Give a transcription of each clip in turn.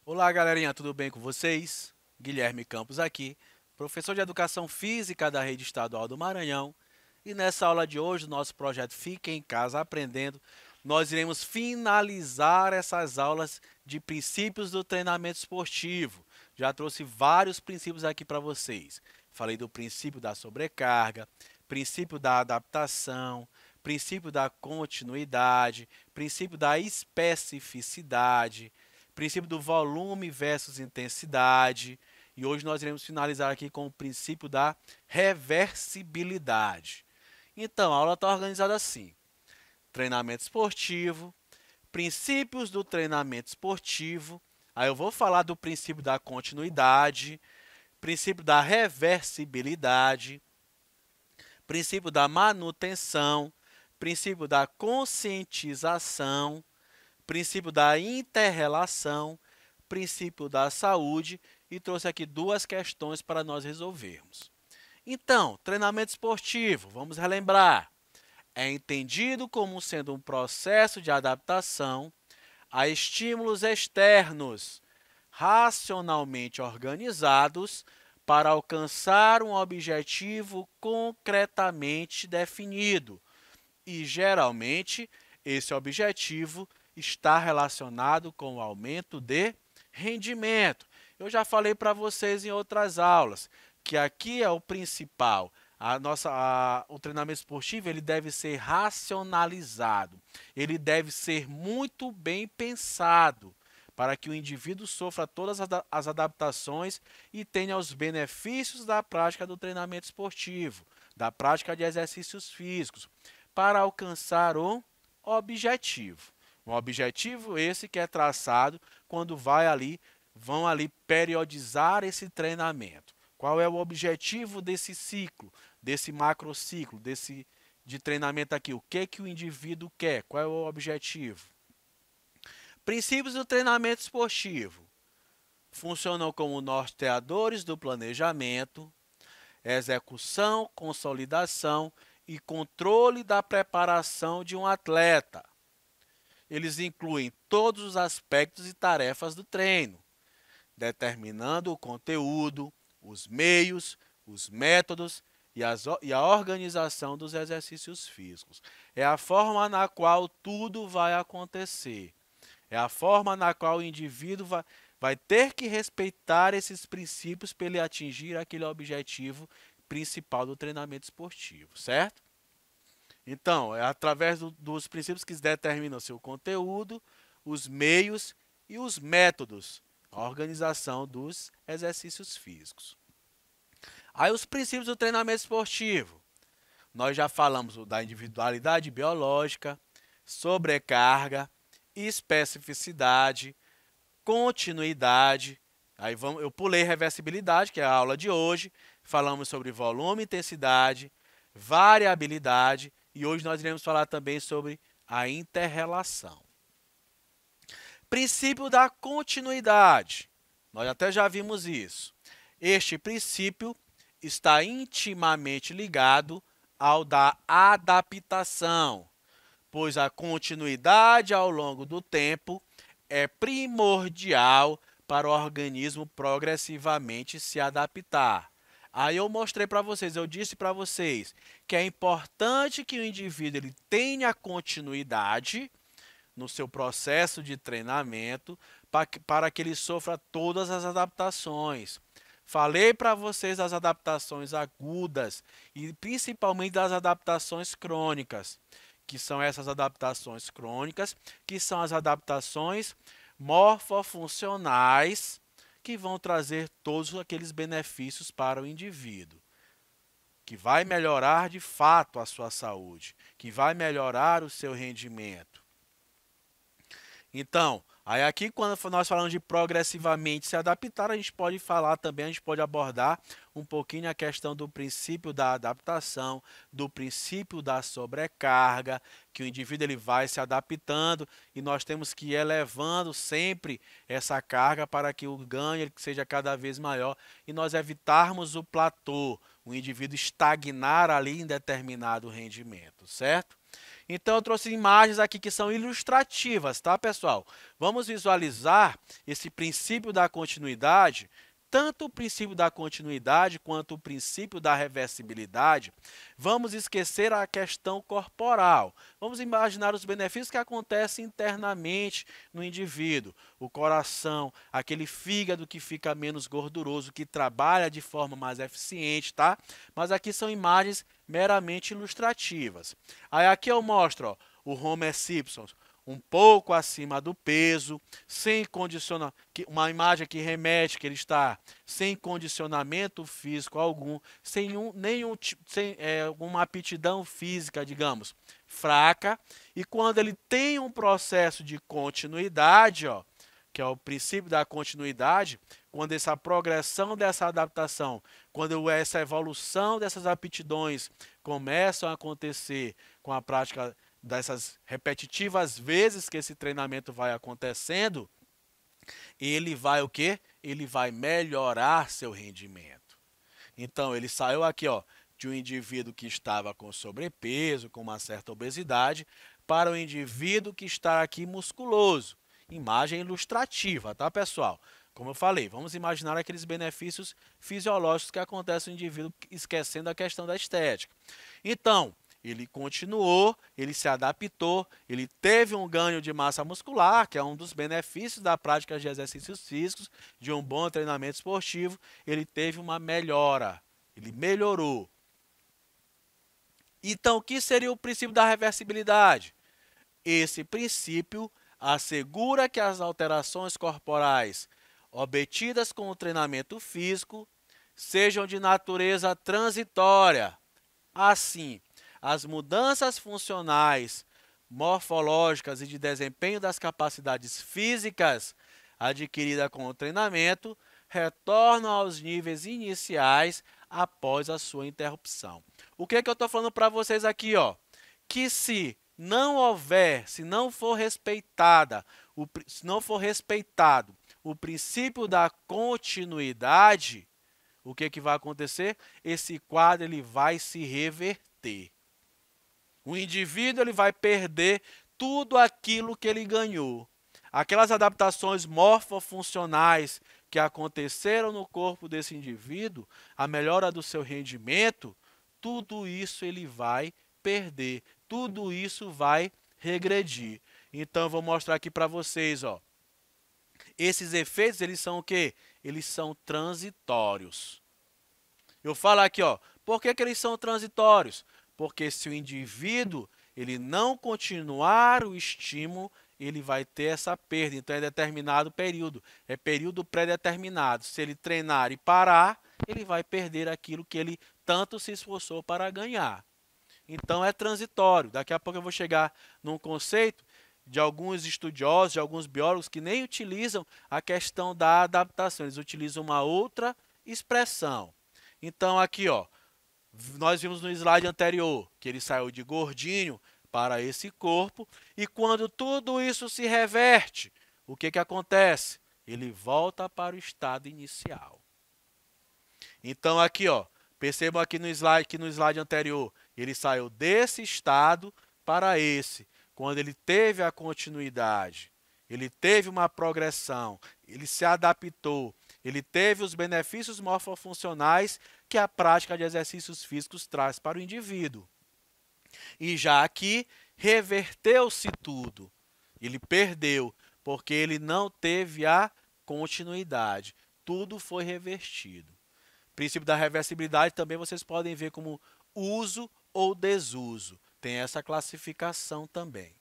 Olá, galerinha, tudo bem com vocês? Guilherme Campos aqui, professor de Educação Física da Rede Estadual do Maranhão. E nessa aula de hoje, nosso projeto Fique em Casa Aprendendo, nós iremos finalizar essas aulas de princípios do treinamento esportivo. Já trouxe vários princípios aqui para vocês. Falei do princípio da sobrecarga, princípio da adaptação, princípio da continuidade, princípio da especificidade, princípio do volume versus intensidade. E hoje nós iremos finalizar aqui com o princípio da reversibilidade. Então, a aula está organizada assim: treinamento esportivo, princípios do treinamento esportivo. Aí eu vou falar do princípio da continuidade, princípio da reversibilidade, princípio da manutenção, princípio da conscientização, princípio da inter-relação, princípio da saúde e trouxe aqui duas questões para nós resolvermos. Então, treinamento esportivo, vamos relembrar, é entendido como sendo um processo de adaptação a estímulos externos, racionalmente organizados para alcançar um objetivo concretamente definido. E, geralmente, esse objetivo está relacionado com o aumento de rendimento. Eu já falei para vocês em outras aulas que aqui é o principal. O treinamento esportivo ele deve ser racionalizado, ele deve ser muito bem pensado para que o indivíduo sofra todas as adaptações e tenha os benefícios da prática do treinamento esportivo, da prática de exercícios físicos, para alcançar o objetivo. Um objetivo esse que é traçado quando vão ali periodizar esse treinamento. Qual é o objetivo desse ciclo, desse macrociclo, de treinamento aqui? O que o indivíduo quer? Qual é o objetivo? Princípios do treinamento esportivo. Funcionam como norteadores do planejamento, execução, consolidação e controle da preparação de um atleta. Eles incluem todos os aspectos e tarefas do treino, determinando o conteúdo, os meios, os métodos e a organização dos exercícios físicos. É a forma na qual tudo vai acontecer. É a forma na qual o indivíduo vai ter que respeitar esses princípios para ele atingir aquele objetivo principal do treinamento esportivo, certo? Então, é através dos princípios que determinam seu conteúdo, os meios e os métodos, a organização dos exercícios físicos. Aí os princípios do treinamento esportivo. Nós já falamos da individualidade biológica, sobrecarga, especificidade, continuidade. Eu pulei reversibilidade, que é a aula de hoje. Falamos sobre volume, intensidade, variabilidade e hoje nós iremos falar também sobre a inter-relação. Princípio da continuidade. Nós até já vimos isso. Este princípio está intimamente ligado ao da adaptação, pois a continuidade ao longo do tempo é primordial para o organismo progressivamente se adaptar. Aí eu mostrei para vocês, eu disse para vocês que é importante que o indivíduo ele tenha continuidade no seu processo de treinamento para que ele sofra todas as adaptações. Falei para vocês das adaptações agudas e principalmente das adaptações crônicas, que são essas adaptações crônicas, que são as adaptações morfofuncionais, que vão trazer todos aqueles benefícios para o indivíduo, que vai melhorar de fato a sua saúde, que vai melhorar o seu rendimento. Então, Aí aqui, quando nós falamos de progressivamente se adaptar, a gente pode falar também, a gente pode abordar um pouquinho a questão do princípio da adaptação, do princípio da sobrecarga, que o indivíduo ele vai se adaptando e nós temos que ir elevando sempre essa carga para que o ganho ele seja cada vez maior e nós evitarmos o platô, o indivíduo estagnar ali em determinado rendimento, certo? Então, eu trouxe imagens aqui que são ilustrativas, tá, pessoal? Vamos visualizar esse princípio da continuidade, tanto o princípio da continuidade quanto o princípio da reversibilidade. Vamos esquecer a questão corporal. Vamos imaginar os benefícios que acontecem internamente no indivíduo. O coração, aquele fígado que fica menos gorduroso, que trabalha de forma mais eficiente, tá? Mas aqui são imagens meramente ilustrativas. Aí aqui eu mostro, ó, o Homer Simpson um pouco acima do peso, sem condicionamento, uma imagem que remete que ele está sem condicionamento físico algum, sem uma aptidão física, digamos, fraca, e quando ele tem um processo de continuidade, ó, que é o princípio da continuidade, quando essa progressão dessa adaptação, quando essa evolução dessas aptidões começam a acontecer com a prática dessas repetitivas vezes que esse treinamento vai acontecendo, ele vai o quê? Ele vai melhorar seu rendimento. Então, ele saiu aqui, ó, de um indivíduo que estava com sobrepeso, com uma certa obesidade, para o indivíduo que está aqui musculoso. Imagem ilustrativa, tá, pessoal? Como eu falei, vamos imaginar aqueles benefícios fisiológicos que acontecem no indivíduo, esquecendo a questão da estética. Então, ele continuou, ele se adaptou, ele teve um ganho de massa muscular, que é um dos benefícios da prática de exercícios físicos, de um bom treinamento esportivo, ele teve uma melhora, ele melhorou. Então, o que seria o princípio da reversibilidade? Esse princípio assegura que as alterações corporais obtidas com o treinamento físico sejam de natureza transitória. Assim, as mudanças funcionais, morfológicas e de desempenho das capacidades físicas adquiridas com o treinamento retornam aos níveis iniciais após a sua interrupção. O que é que eu estou falando para vocês aqui, ó? Que se não houver, se não for respeitada, se não for respeitado o princípio da continuidade, o que que vai acontecer? Esse quadro ele vai se reverter. O indivíduo ele vai perder tudo aquilo que ele ganhou. Aquelas adaptações morfofuncionais que aconteceram no corpo desse indivíduo, a melhora do seu rendimento, tudo isso ele vai perder. Tudo isso vai regredir. Então, eu vou mostrar aqui para vocês, ó. Esses efeitos, eles são o quê? Eles são transitórios. Eu falo aqui, ó, por que eles são transitórios? Porque se o indivíduo ele não continuar o estímulo, ele vai ter essa perda. Então, é determinado período. É período pré-determinado. Se ele treinar e parar, ele vai perder aquilo que ele tanto se esforçou para ganhar. Então, é transitório. Daqui a pouco eu vou chegar num conceito de alguns estudiosos, de alguns biólogos que nem utilizam a questão da adaptação. Eles utilizam uma outra expressão. Então, aqui, ó, nós vimos no slide anterior que ele saiu de gordinho para esse corpo. E quando tudo isso se reverte, o que que acontece? Ele volta para o estado inicial. Então, aqui, ó, percebam aqui no slide anterior, ele saiu desse estado para esse. Quando ele teve a continuidade, ele teve uma progressão, ele se adaptou, ele teve os benefícios morfofuncionais que a prática de exercícios físicos traz para o indivíduo. E já aqui, reverteu-se tudo. Ele perdeu, porque ele não teve a continuidade. Tudo foi revertido. O princípio da reversibilidade também vocês podem ver como uso ou desuso. Tem essa classificação também.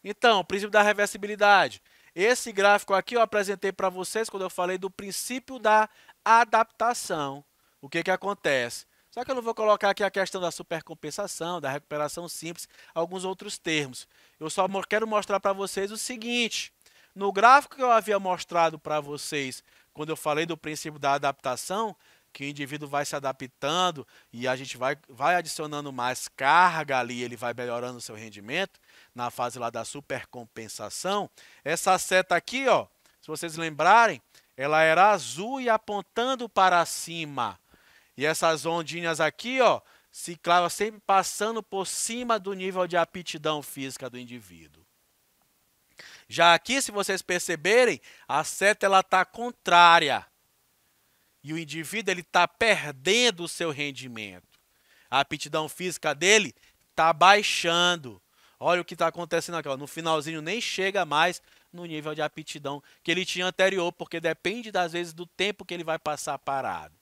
Então, o princípio da reversibilidade. Esse gráfico aqui eu apresentei para vocês quando eu falei do princípio da adaptação. O que que acontece? Só que eu não vou colocar aqui a questão da supercompensação, da recuperação simples, alguns outros termos. Eu só quero mostrar para vocês o seguinte. No gráfico que eu havia mostrado para vocês, quando eu falei do princípio da adaptação, que o indivíduo vai se adaptando e a gente vai adicionando mais carga ali, ele vai melhorando o seu rendimento, na fase lá da supercompensação. Essa seta aqui, ó, se vocês lembrarem, ela era azul e apontando para cima. E essas ondinhas aqui, ó, ciclava sempre passando por cima do nível de aptidão física do indivíduo. Já aqui, se vocês perceberem, a seta ela está contrária. E o indivíduo está perdendo o seu rendimento. A aptidão física dele está baixando. Olha o que está acontecendo aqui. Ó. No finalzinho nem chega mais no nível de aptidão que ele tinha anterior, porque depende, das vezes, do tempo que ele vai passar parado.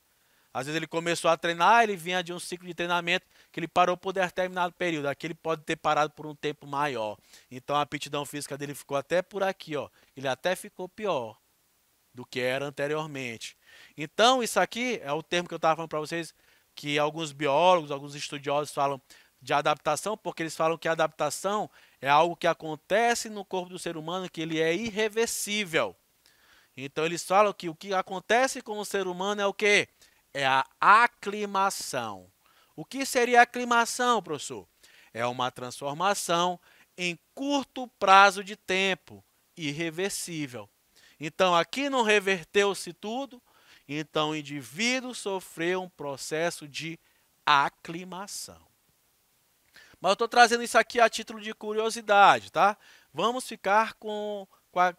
Às vezes ele começou a treinar, ele vinha de um ciclo de treinamento que ele parou por determinado período. Aqui ele pode ter parado por um tempo maior. Então a aptidão física dele ficou até por aqui, ó. Ele até ficou pior do que era anteriormente. Então isso aqui é o termo que eu estava falando para vocês, que alguns biólogos, alguns estudiosos falam de adaptação, porque eles falam que a adaptação é algo que acontece no corpo do ser humano, que ele é irreversível. Então eles falam que o que acontece com o ser humano é o quê? É a aclimação. O que seria a aclimação, professor? É uma transformação em curto prazo de tempo, irreversível. Então, aqui não reverteu-se tudo, então o indivíduo sofreu um processo de aclimação. Mas eu estou trazendo isso aqui a título de curiosidade, tá? Vamos ficar com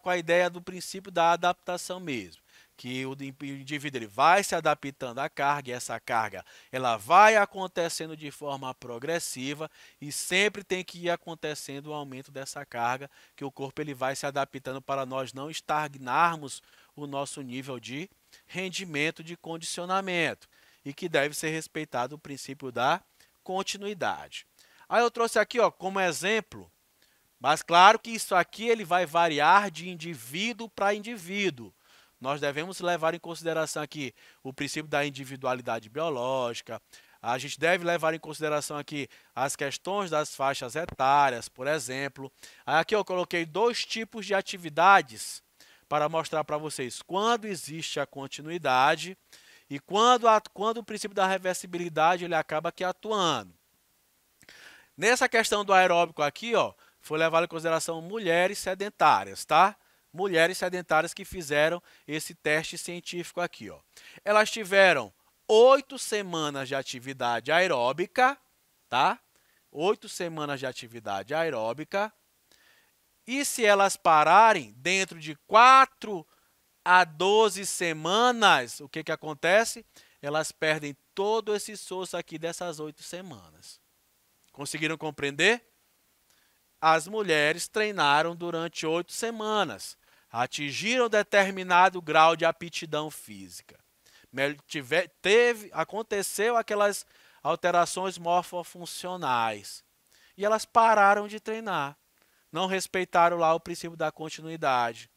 a ideia do princípio da adaptação mesmo. Que o indivíduo ele vai se adaptando à carga, e essa carga ela vai acontecendo de forma progressiva e sempre tem que ir acontecendo o aumento dessa carga, que o corpo ele vai se adaptando para nós não estagnarmos o nosso nível de rendimento, de condicionamento, e que deve ser respeitado o princípio da continuidade. Aí eu trouxe aqui, ó, como exemplo, mas claro que isso aqui ele vai variar de indivíduo para indivíduo. Nós devemos levar em consideração aqui o princípio da individualidade biológica. A gente deve levar em consideração aqui as questões das faixas etárias, por exemplo. Aqui eu coloquei 2 tipos de atividades para mostrar para vocês quando existe a continuidade e quando o princípio da reversibilidade ele acaba aqui atuando. Nessa questão do aeróbico aqui, ó, foi levado em consideração mulheres sedentárias, tá? Mulheres sedentárias que fizeram esse teste científico aqui, ó. Elas tiveram 8 semanas de atividade aeróbica, tá? 8 semanas de atividade aeróbica. E se elas pararem dentro de 4 a 12 semanas, o que que acontece? Elas perdem todo esse esforço aqui dessas 8 semanas. Conseguiram compreender? As mulheres treinaram durante 8 semanas, atingiram determinado grau de aptidão física. Aconteceu aquelas alterações morfofuncionais e elas pararam de treinar. Não respeitaram lá o princípio da continuidade.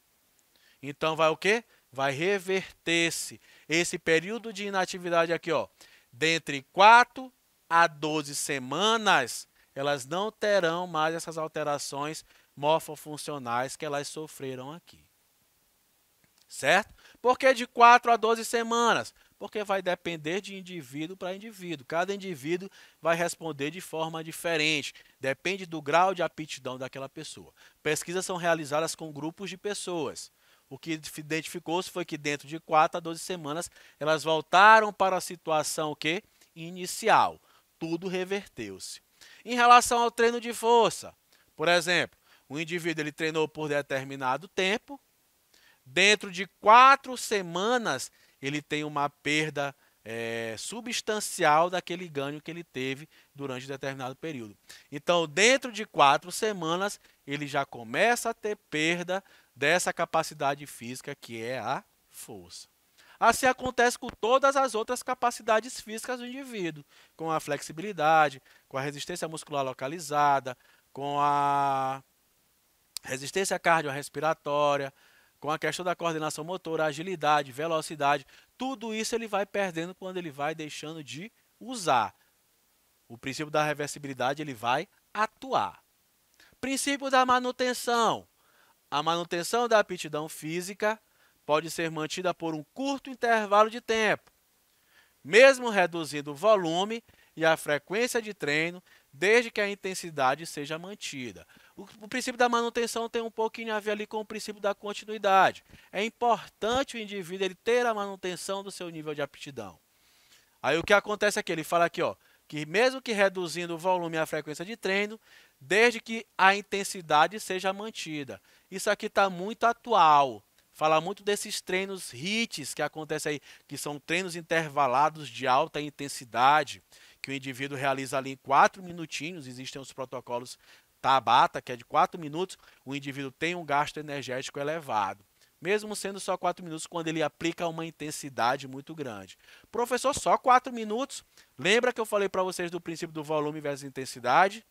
Então vai o quê? Vai reverter-se esse período de inatividade aqui, ó, dentre 4 a 12 semanas, elas não terão mais essas alterações morfofuncionais que elas sofreram aqui. Certo? Por que de 4 a 12 semanas? Porque vai depender de indivíduo para indivíduo. Cada indivíduo vai responder de forma diferente. Depende do grau de aptidão daquela pessoa. Pesquisas são realizadas com grupos de pessoas. O que identificou-se foi que dentro de 4 a 12 semanas, elas voltaram para a situação o quê? Inicial. Tudo reverteu-se. Em relação ao treino de força, por exemplo, o indivíduo ele treinou por determinado tempo, dentro de 4 semanas ele tem uma perda substancial daquele ganho que ele teve durante determinado período. Então, dentro de 4 semanas, ele já começa a ter perda dessa capacidade física que é a força. Assim acontece com todas as outras capacidades físicas do indivíduo, com a flexibilidade, com a resistência muscular localizada, com a resistência cardiorrespiratória, com a questão da coordenação motora, agilidade, velocidade. Tudo isso ele vai perdendo quando ele vai deixando de usar. O princípio da reversibilidade ele vai atuar. Princípio da manutenção. A manutenção da aptidão física pode ser mantida por um curto intervalo de tempo, mesmo reduzindo o volume e a frequência de treino, desde que a intensidade seja mantida. O princípio da manutenção tem um pouquinho a ver ali com o princípio da continuidade. É importante o indivíduo ele ter a manutenção do seu nível de aptidão. Aí o que acontece aqui? Ele fala aqui, ó, que mesmo que reduzindo o volume e a frequência de treino, desde que a intensidade seja mantida. Isso aqui está muito atual. Fala muito desses treinos HIITs que acontecem aí, que são treinos intervalados de alta intensidade, que o indivíduo realiza ali em 4 minutinhos. Existem os protocolos Tabata, que é de 4 minutos, o indivíduo tem um gasto energético elevado. Mesmo sendo só 4 minutos, quando ele aplica uma intensidade muito grande. Professor, só 4 minutos? Lembra que eu falei para vocês do princípio do volume versus intensidade?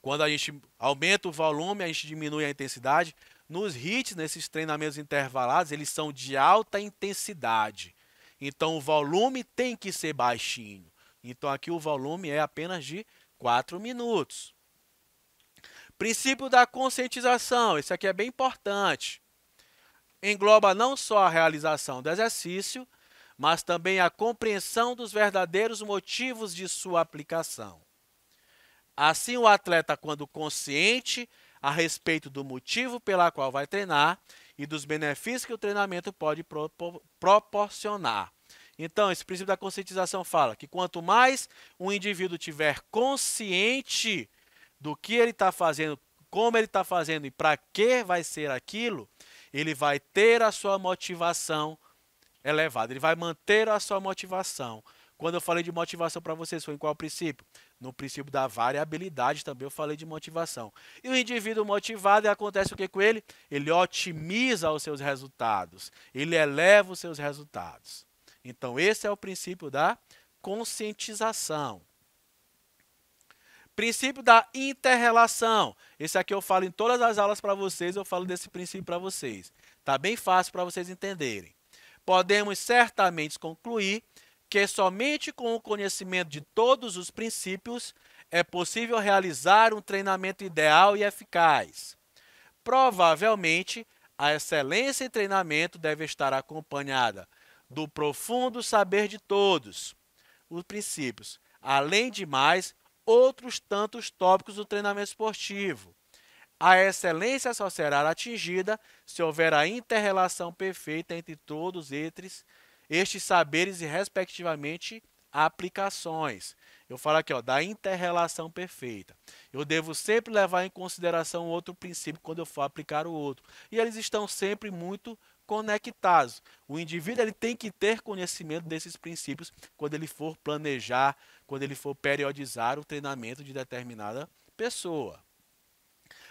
Quando a gente aumenta o volume, a gente diminui a intensidade. Nos HIITs, nesses treinamentos intervalados, eles são de alta intensidade. Então, o volume tem que ser baixinho. Então, aqui o volume é apenas de 4 minutos. Princípio da conscientização. Esse aqui é bem importante. Engloba não só a realização do exercício, mas também a compreensão dos verdadeiros motivos de sua aplicação. Assim, o atleta, quando consciente a respeito do motivo pela qual vai treinar e dos benefícios que o treinamento pode proporcionar. Então, esse princípio da conscientização fala que quanto mais um indivíduo tiver consciente do que ele está fazendo, como ele está fazendo e para que vai ser aquilo, ele vai ter a sua motivação elevada, ele vai manter a sua motivação. Quando eu falei de motivação para vocês, foi em qual princípio? No princípio da variabilidade também eu falei de motivação. E o indivíduo motivado, acontece o que com ele? Ele otimiza os seus resultados, ele eleva os seus resultados. Então, esse é o princípio da conscientização. Princípio da inter-relação. Esse aqui eu falo em todas as aulas para vocês, eu falo desse princípio para vocês. Está bem fácil para vocês entenderem. Podemos certamente concluir que somente com o conhecimento de todos os princípios é possível realizar um treinamento ideal e eficaz. Provavelmente, a excelência em treinamento deve estar acompanhada do profundo saber de todos os princípios, além de mais outros tantos tópicos do treinamento esportivo. A excelência só será atingida se houver a inter-relação perfeita entre todos estes saberes e, respectivamente, aplicações. Eu falo aqui, ó, da inter-relação perfeita. Eu devo sempre levar em consideração outro princípio quando eu for aplicar o outro. E eles estão sempre muito conectados. O indivíduo ele tem que ter conhecimento desses princípios quando ele for planejar, quando ele for periodizar o treinamento de determinada pessoa.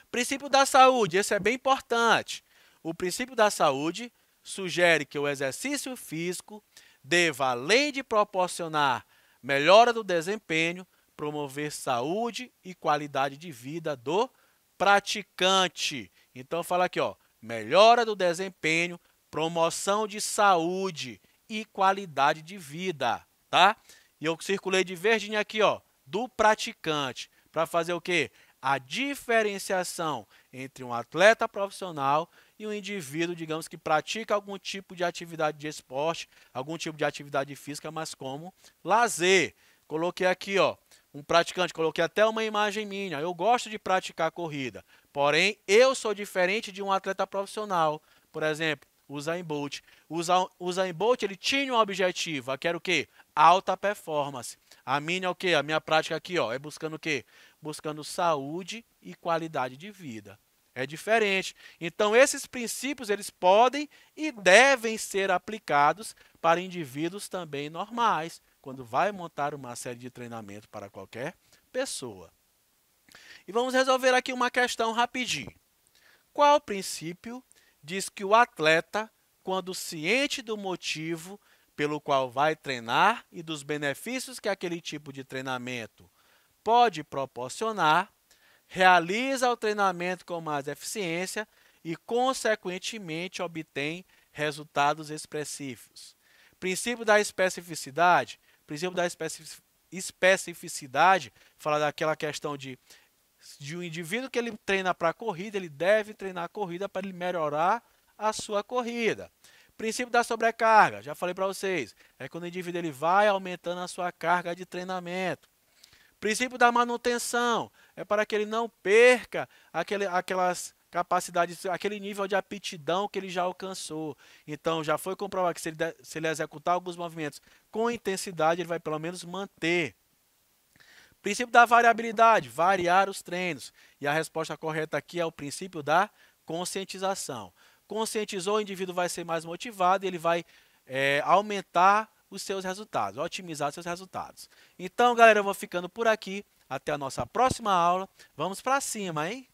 Princípio da saúde, esse é bem importante. O princípio da saúde sugere que o exercício físico deva, além de proporcionar melhora do desempenho, promover saúde e qualidade de vida do praticante. Então, fala aqui, ó, melhora do desempenho, promoção de saúde e qualidade de vida, tá? E eu circulei de verdinho aqui, ó, do praticante, para fazer o quê? A diferenciação entre um atleta profissional e um indivíduo, digamos, que pratica algum tipo de atividade de esporte, algum tipo de atividade física, mas como lazer. Coloquei aqui, ó, um praticante, coloquei até uma imagem minha. Eu gosto de praticar corrida, porém, eu sou diferente de um atleta profissional. Por exemplo, o Usain Bolt. O Usain Bolt, ele tinha um objetivo, que era o quê? Alta performance. A minha é o quê? A minha prática aqui, ó, é buscando o quê? Buscando saúde e qualidade de vida. É diferente. Então, esses princípios, eles podem e devem ser aplicados para indivíduos também normais, quando vai montar uma série de treinamento para qualquer pessoa. E vamos resolver aqui uma questão rapidinho. Qual princípio diz que o atleta, quando ciente do motivo pelo qual vai treinar e dos benefícios que aquele tipo de treinamento pode proporcionar, realiza o treinamento com mais eficiência e, consequentemente, obtém resultados expressivos? Princípio da especificidade. Princípio da especificidade fala daquela questão de de um indivíduo que ele treina para a corrida, ele deve treinar a corrida para ele melhorar a sua corrida. Princípio da sobrecarga, já falei para vocês, é quando o indivíduo ele vai aumentando a sua carga de treinamento. Princípio da manutenção, é para que ele não perca aquelas capacidades, aquele nível de aptidão que ele já alcançou. Então, já foi comprovado que se ele executar alguns movimentos com intensidade, ele vai pelo menos manter. Princípio da variabilidade, variar os treinos. E a resposta correta aqui é o princípio da conscientização. Conscientizou, o indivíduo vai ser mais motivado e ele vai aumentar os seus resultados, otimizar seus resultados. Então, galera, eu vou ficando por aqui. Até a nossa próxima aula. Vamos para cima, hein?